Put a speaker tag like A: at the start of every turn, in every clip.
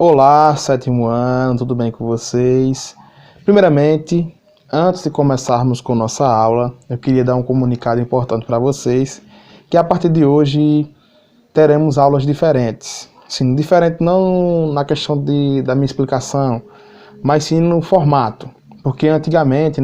A: Olá, sétimo ano, tudo bem com vocês? Primeiramente, antes de começarmos com nossa aula, eu queria dar um comunicado importante para vocês, que a partir de hoje teremos aulas diferentes. Sim, diferente não na questão da minha explicação, mas sim no formato. Porque antigamente,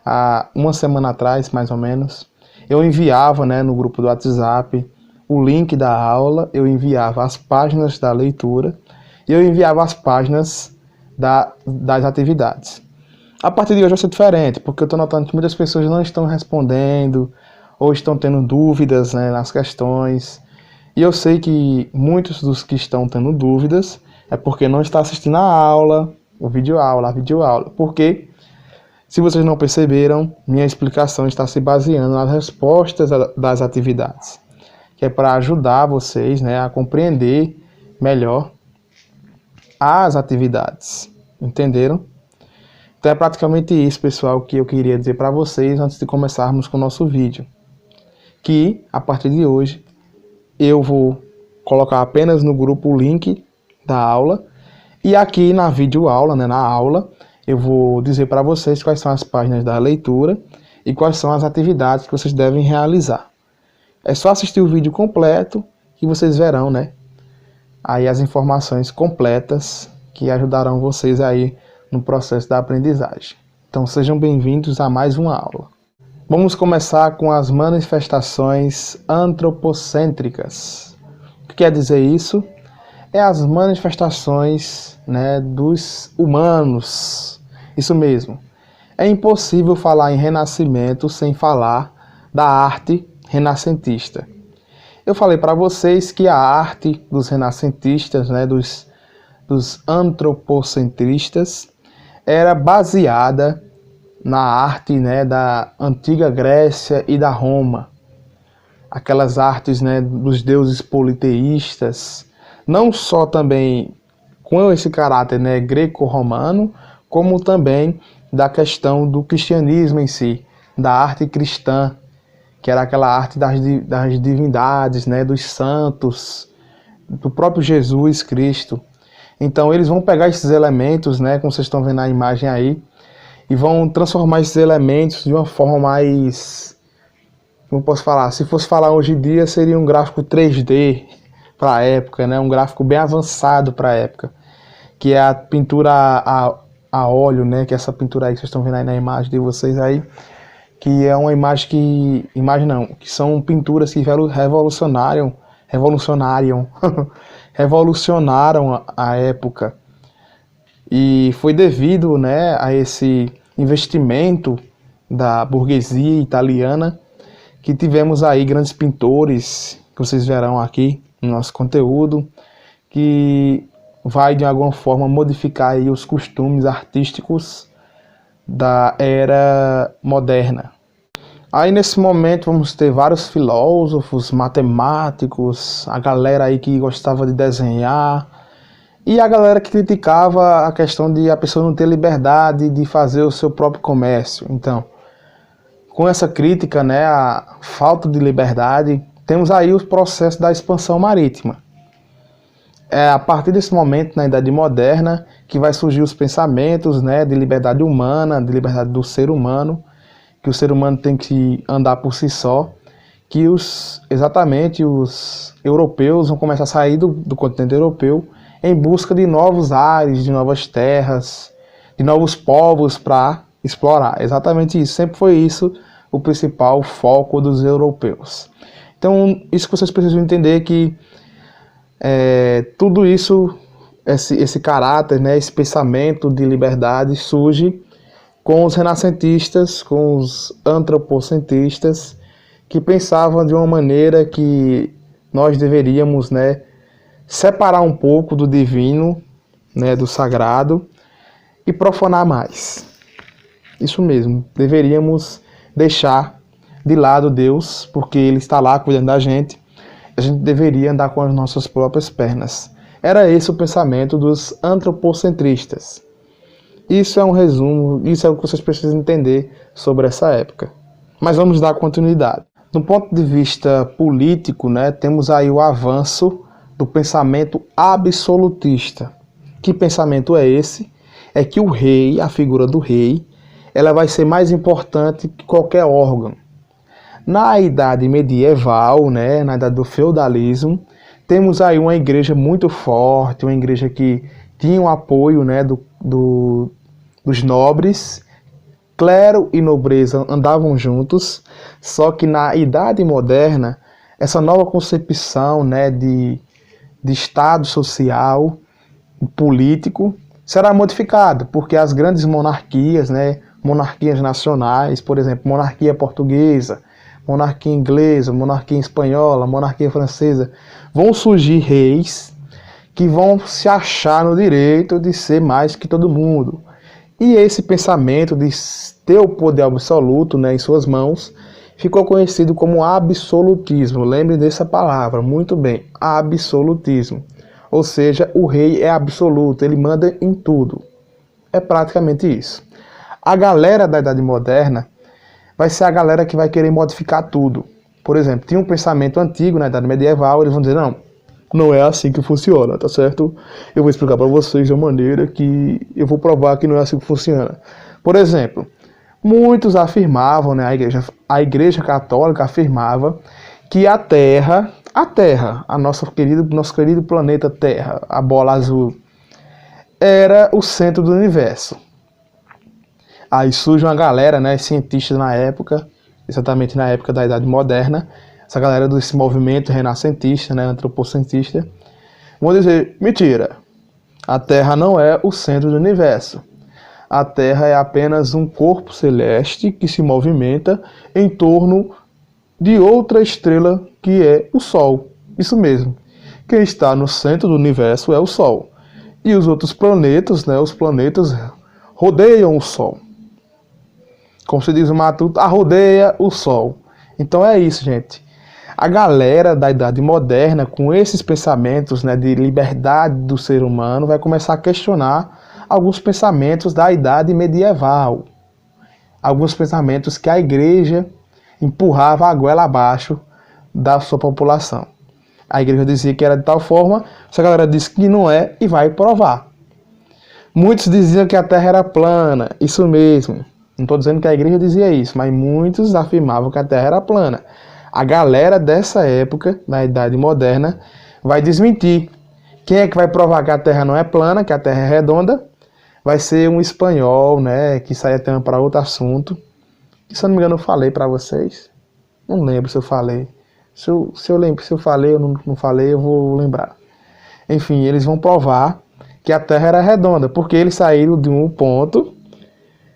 A: há uma semana atrás, mais ou menos, eu enviava, no grupo do WhatsApp, o link da aula, eu enviava as páginas da leitura e eu enviava as páginas das atividades. A partir de hoje vai ser diferente, porque eu estou notando que muitas pessoas não estão respondendo ou estão tendo dúvidas, nas questões. E eu sei que muitos dos que estão tendo dúvidas é porque não está assistindo a aula, a videoaula. Porque, se vocês não perceberam, minha explicação está se baseando nas respostas das atividades, que é para ajudar vocês, a compreender melhor as atividades. Entenderam? Então é praticamente isso, pessoal, que eu queria dizer para vocês antes de começarmos com o nosso vídeo. Que, a partir de hoje, eu vou colocar apenas no grupo o link da aula. E aqui na videoaula, na aula, eu vou dizer para vocês quais são as páginas da leitura e quais são as atividades que vocês devem realizar. É só assistir o vídeo completo que vocês verão, aí as informações completas que ajudarão vocês aí no processo da aprendizagem. Então sejam bem-vindos a mais uma aula. Vamos começar com as manifestações antropocêntricas. O que quer dizer isso? É as manifestações, dos humanos. Isso mesmo. É impossível falar em renascimento sem falar da arte renascentista. Eu falei para vocês que a arte dos renascentistas, dos antropocentristas, era baseada na arte, da antiga Grécia e da Roma. Aquelas artes, dos deuses politeístas, não só também com esse caráter, greco-romano, como também da questão do cristianismo em si, da arte cristã, que era aquela arte das divindades, dos santos, do próprio Jesus Cristo. Então eles vão pegar esses elementos, como vocês estão vendo na imagem aí, e vão transformar esses elementos de uma forma mais, como posso falar, se fosse falar hoje em dia, seria um gráfico 3D para a época, um gráfico bem avançado para a época, que é a pintura a óleo, que é essa pintura aí que vocês estão vendo aí na imagem de vocês aí, que é uma imagem que são pinturas que revolucionaram a época. E foi devido, a esse investimento da burguesia italiana que tivemos aí grandes pintores, que vocês verão aqui no nosso conteúdo, que vai de alguma forma modificar aí os costumes artísticos da era moderna. Aí nesse momento vamos ter vários filósofos, matemáticos, a galera aí que gostava de desenhar e a galera que criticava a questão de a pessoa não ter liberdade de fazer o seu próprio comércio. Então, com essa crítica, a falta de liberdade, temos aí o processo da expansão marítima. É a partir desse momento, na Idade Moderna, que vai surgir os pensamentos, de liberdade humana, de liberdade do ser humano, que o ser humano tem que andar por si só, que os europeus vão começar a sair do continente europeu em busca de novos ares, de novas terras, de novos povos para explorar. Exatamente isso, sempre foi isso o principal foco dos europeus. Então, isso que vocês precisam entender que tudo isso, esse caráter, esse pensamento de liberdade surge com os renascentistas, com os antropocentristas, que pensavam de uma maneira que nós deveríamos, separar um pouco do divino, do sagrado, e profanar mais. Isso mesmo, deveríamos deixar de lado Deus, porque Ele está lá cuidando da gente, a gente deveria andar com as nossas próprias pernas. Era esse o pensamento dos antropocentristas. Isso é um resumo, isso é o que vocês precisam entender sobre essa época. Mas vamos dar continuidade. Do ponto de vista político, temos aí o avanço do pensamento absolutista. Que pensamento é esse? É que o rei, a figura do rei, ela vai ser mais importante que qualquer órgão. Na idade medieval, né, na idade do feudalismo, temos aí uma igreja muito forte, uma igreja que tinha o apoio, né, dos nobres. Clero e nobreza andavam juntos, só que na idade moderna, essa nova concepção, né, de Estado social, político, será modificado, porque as grandes monarquias, né, monarquias nacionais, por exemplo, monarquia portuguesa, monarquia inglesa, monarquia espanhola, monarquia francesa, vão surgir reis que vão se achar no direito de ser mais que todo mundo. E esse pensamento de ter o poder absoluto, né, em suas mãos ficou conhecido como absolutismo. Lembre dessa palavra, muito bem, absolutismo. Ou seja, o rei é absoluto, ele manda em tudo. É praticamente isso. A galera da Idade Moderna vai ser a galera que vai querer modificar tudo. Por exemplo, tinha um pensamento antigo na Idade Medieval, eles vão dizer, não é assim que funciona, tá certo? Eu vou explicar para vocês de uma maneira que eu vou provar que não é assim que funciona. Por exemplo, muitos afirmavam, né, a igreja católica afirmava que a Terra, nosso querido planeta Terra, a bola azul, era o centro do universo. Aí surge uma galera, né, cientistas na época, exatamente na época da Idade Moderna, essa galera desse movimento renascentista, né, antropocentista, vão dizer, mentira, a Terra não é o centro do universo. A Terra é apenas um corpo celeste que se movimenta em torno de outra estrela que é o Sol. Isso mesmo. Quem está no centro do universo é o Sol. E os outros planetas, né, os planetas rodeiam o Sol. Como se diz o Matuto, rodeia o Sol. Então é isso, gente. A galera da Idade Moderna, com esses pensamentos, né, de liberdade do ser humano, vai começar a questionar alguns pensamentos da Idade Medieval. Alguns pensamentos que a igreja empurrava a goela abaixo da sua população. A igreja dizia que era de tal forma, essa galera disse que não é e vai provar. Muitos diziam que a Terra era plana, isso mesmo. Não estou dizendo que a igreja dizia isso, mas muitos afirmavam que a Terra era plana. A galera dessa época, da Idade Moderna, vai desmentir. Quem é que vai provar que a Terra não é plana, que a Terra é redonda? Vai ser um espanhol, né, que saia tema para outro assunto. Se eu não me engano, eu falei para vocês. Não lembro se eu falei. Se eu falei ou não falei, eu vou lembrar. Enfim, eles vão provar que a Terra era redonda, porque eles saíram de um ponto,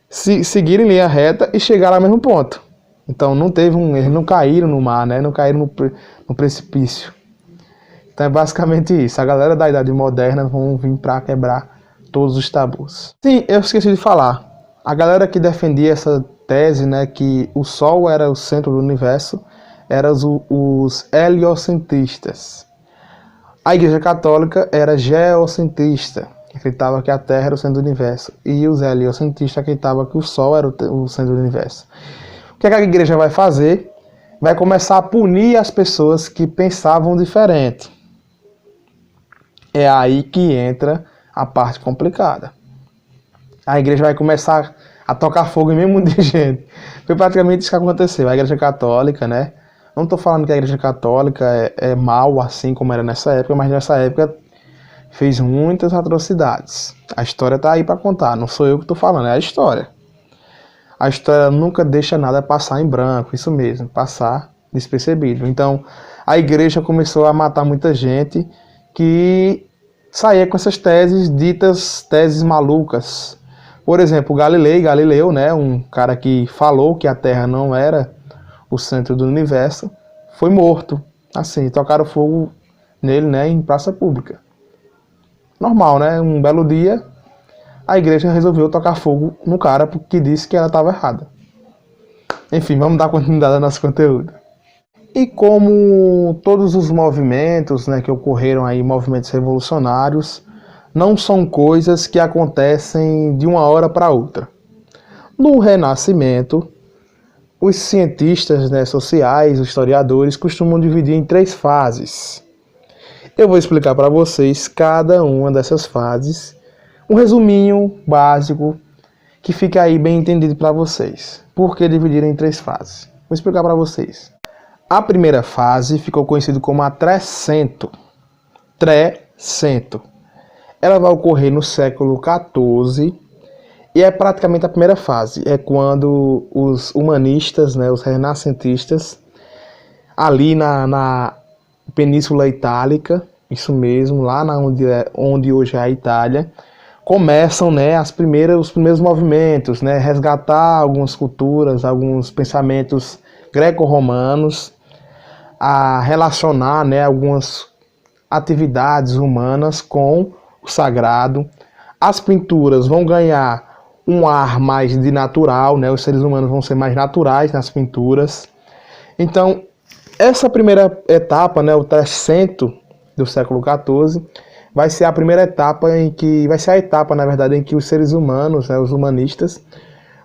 A: seguiram em linha reta e chegaram ao mesmo ponto. Então eles não caíram no mar, né? Não caíram no precipício. Então é basicamente isso. A galera da Idade Moderna vão vir para quebrar todos os tabus. Sim, eu esqueci de falar. A galera que defendia essa tese, né, que o Sol era o centro do universo, eram os heliocentristas. A Igreja Católica era geocentrista, acreditava que a Terra era o centro do universo. E os heliocentristas acreditavam que o Sol era o centro do universo. O que a igreja vai fazer? Vai começar a punir as pessoas que pensavam diferente. É aí que entra a parte complicada. A igreja vai começar a tocar fogo em mesmo de gente. Foi praticamente isso que aconteceu. A Igreja Católica, né? Não estou falando que a Igreja Católica é mal assim como era nessa época, mas nessa época fez muitas atrocidades. A história está aí para contar. Não sou eu que estou falando, é a história. A história nunca deixa nada passar em branco, isso mesmo, passar despercebido. Então, a igreja começou a matar muita gente que saía com essas teses ditas teses malucas. Por exemplo, Galileu, né, um cara que falou que a Terra não era o centro do universo, foi morto. Assim, tocaram fogo nele, né, em praça pública. Normal, né? Um belo dia, a igreja resolveu tocar fogo no cara porque disse que ela estava errada. Enfim, vamos dar continuidade ao nosso conteúdo. E como todos os movimentos, né, que ocorreram aí, movimentos revolucionários, não são coisas que acontecem de uma hora para outra. No Renascimento, os cientistas, né, sociais, os historiadores, costumam dividir em 3 fases. Eu vou explicar para vocês cada uma dessas fases, um resuminho básico que fica aí bem entendido para vocês. Por que dividir em 3 fases? Vou explicar para vocês. A primeira fase ficou conhecida como a Trecento. Trecento. Ela vai ocorrer no século XIV e é praticamente a primeira fase. É quando os humanistas, né, os renascentistas, ali na Península Itálica, isso mesmo, lá onde hoje é a Itália, começam, né, os primeiros movimentos, né, resgatar algumas culturas, alguns pensamentos greco-romanos, a relacionar, né, algumas atividades humanas com o sagrado. As pinturas vão ganhar um ar mais de natural, né, os seres humanos vão ser mais naturais nas pinturas. Então, essa primeira etapa, né, o Trecento do século XIV, vai ser a primeira etapa na verdade, em que os seres humanos, né, os humanistas,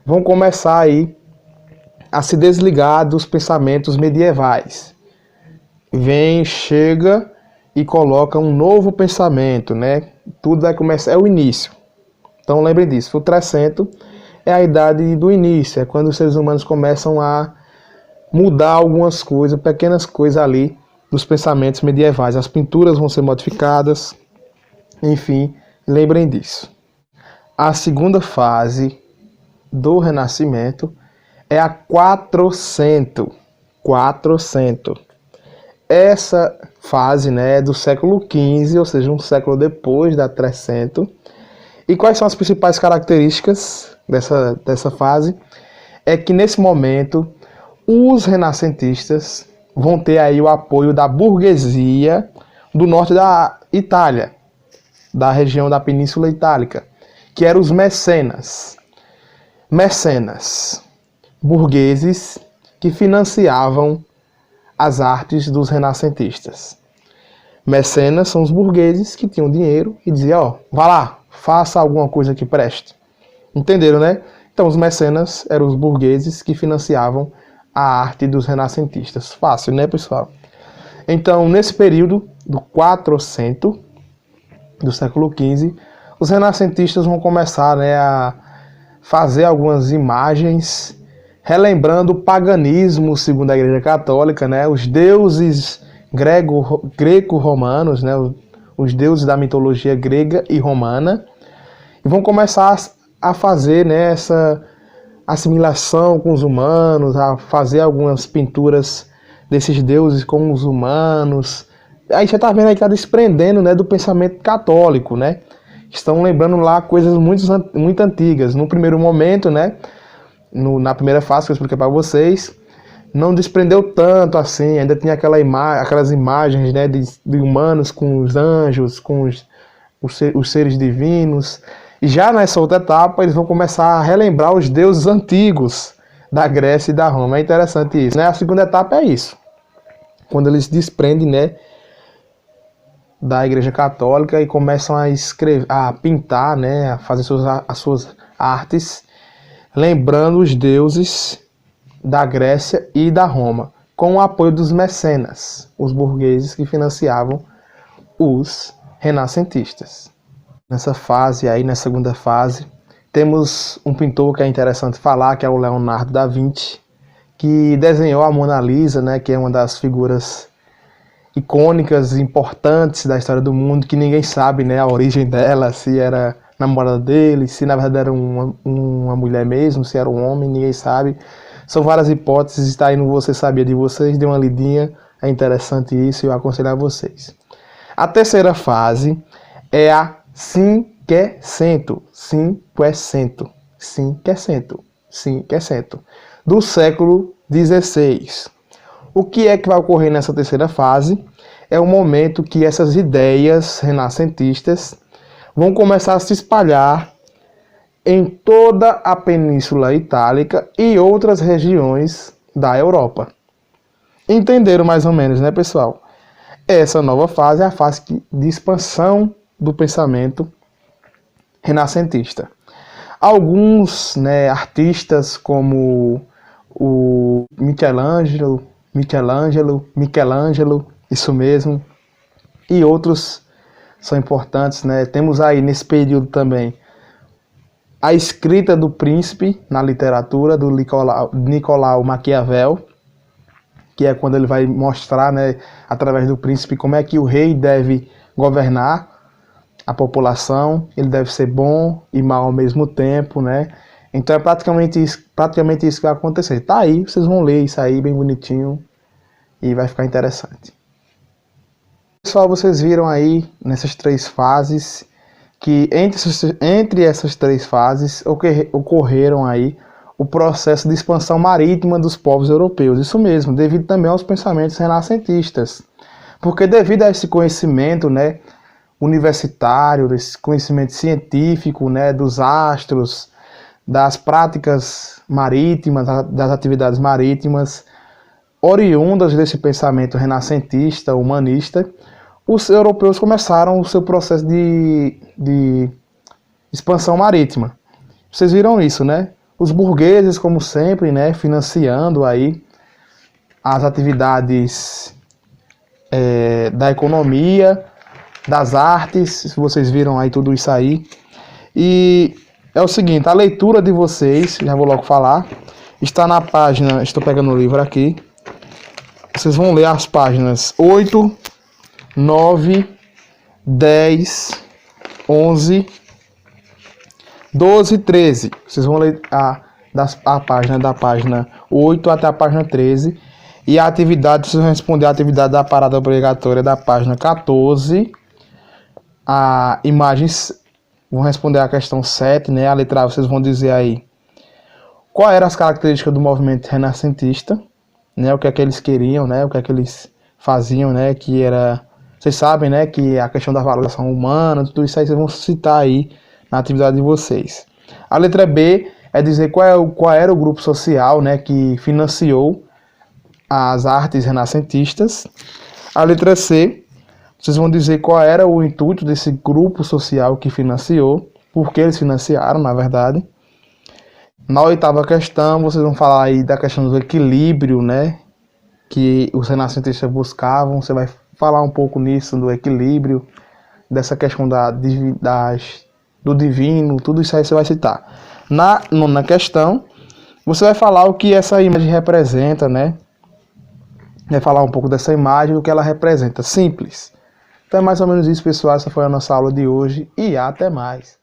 A: vão começar aí a se desligar dos pensamentos medievais. Chega e coloca um novo pensamento, né? Tudo vai começar, é o início. Então lembrem disso, o Trecento é a idade do início, é quando os seres humanos começam a mudar algumas coisas, pequenas coisas ali dos pensamentos medievais. As pinturas vão ser modificadas, enfim, lembrem disso. A segunda fase do Renascimento é a Quatrocento. Quatrocento. Essa fase, né, é do século XV, ou seja, um século depois da Trecento. E quais são as principais características dessa fase? É que nesse momento os renascentistas vão ter aí o apoio da burguesia do norte da Itália, da região da Península Itálica, que eram os mecenas. Mecenas, burgueses que financiavam as artes dos renascentistas. Mecenas são os burgueses que tinham dinheiro e diziam, ó, vá lá, faça alguma coisa que preste. Entenderam, né? Então os mecenas eram os burgueses que financiavam a arte dos renascentistas. Fácil, né, pessoal? Então, nesse período do Quatrocento, do século XV, os renascentistas vão começar, né, a fazer algumas imagens relembrando o paganismo segundo a Igreja Católica, né, os deuses greco-romanos, né, os deuses da mitologia grega e romana, e vão começar a fazer, né, essa assimilação com os humanos, a fazer algumas pinturas desses deuses com os humanos. Aí você está vendo aí que está desprendendo, né, do pensamento católico, né? Estão lembrando lá coisas muito antigas. No primeiro momento, né, na primeira fase que eu expliquei para vocês, não desprendeu tanto assim, ainda tinha aquelas imagens, né, de humanos com os anjos, com os seres divinos. E já nessa outra etapa, eles vão começar a relembrar os deuses antigos da Grécia e da Roma. É interessante isso, né? A segunda etapa é isso, quando eles desprendem, né, da Igreja Católica e começam a escrever, a pintar, né, a fazer as suas artes, lembrando os deuses da Grécia e da Roma, com o apoio dos mecenas, os burgueses que financiavam os renascentistas. Nessa fase aí, na segunda fase, temos um pintor que é interessante falar, que é o Leonardo da Vinci, que desenhou a Mona Lisa, né, que é uma das figuras icônicas, importantes da história do mundo, que ninguém sabe, né, a origem dela, se era namorada dele, se na verdade era uma mulher mesmo, se era um homem, ninguém sabe. São várias hipóteses, está aí no Você Sabia de Vocês, dê uma lidinha, é interessante isso e eu aconselho a vocês. A terceira fase é a Cinquecento, do século XVI. O que é que vai ocorrer nessa terceira fase? É o momento que essas ideias renascentistas vão começar a se espalhar em toda a Península Itálica e outras regiões da Europa. Entenderam mais ou menos, né, pessoal? Essa nova fase é a fase de expansão do pensamento renascentista. Alguns, né, artistas como o Michelangelo, isso mesmo, e outros são importantes, né? Temos aí nesse período também a escrita do príncipe na literatura do Nicolau Maquiavel, que é quando ele vai mostrar, né, através do príncipe, como é que o rei deve governar a população, ele deve ser bom e mal ao mesmo tempo, né? Então é praticamente isso que vai acontecer. Tá aí, vocês vão ler isso aí bem bonitinho e vai ficar interessante. Pessoal, vocês viram aí nessas 3 fases que entre essas 3 fases ocorreram aí o processo de expansão marítima dos povos europeus. Isso mesmo, devido também aos pensamentos renascentistas. Porque devido a esse conhecimento, né, universitário, esse conhecimento científico, né, dos astros, das práticas marítimas, das atividades marítimas, oriundas desse pensamento renascentista, humanista, os europeus começaram o seu processo de expansão marítima. Vocês viram isso, né? Os burgueses, como sempre, né, financiando aí as atividades da economia, das artes, vocês viram aí tudo isso aí. E é o seguinte, a leitura de vocês, já vou logo falar, está na página, estou pegando o livro aqui, vocês vão ler as páginas 8, 9, 10, 11, 12 e 13. Vocês vão ler a página da página 8 até a página 13. E a atividade, vocês vão responder a atividade da parada obrigatória da página 14. A imagens, vão responder a questão 7, né? A letra A, vocês vão dizer aí quais eram as características do movimento renascentista, né? O que é que eles queriam, né? O que é que eles faziam, né? Que era, vocês sabem, né? Que a questão da valorização humana, tudo isso aí vocês vão citar aí na atividade de vocês. A letra B é dizer qual era o grupo social, né? Que financiou as artes renascentistas. A letra C, vocês vão dizer qual era o intuito desse grupo social que financiou, por que eles financiaram, na verdade. Na 8ª questão, vocês vão falar aí da questão do equilíbrio, né, que os renascentistas buscavam. Você vai falar um pouco nisso, do equilíbrio, dessa questão do divino, tudo isso aí você vai citar. Na 9ª questão, você vai falar o que essa imagem representa, né? Vai falar um pouco dessa imagem, o que ela representa. Simples. Então é mais ou menos isso, pessoal. Essa foi a nossa aula de hoje e até mais.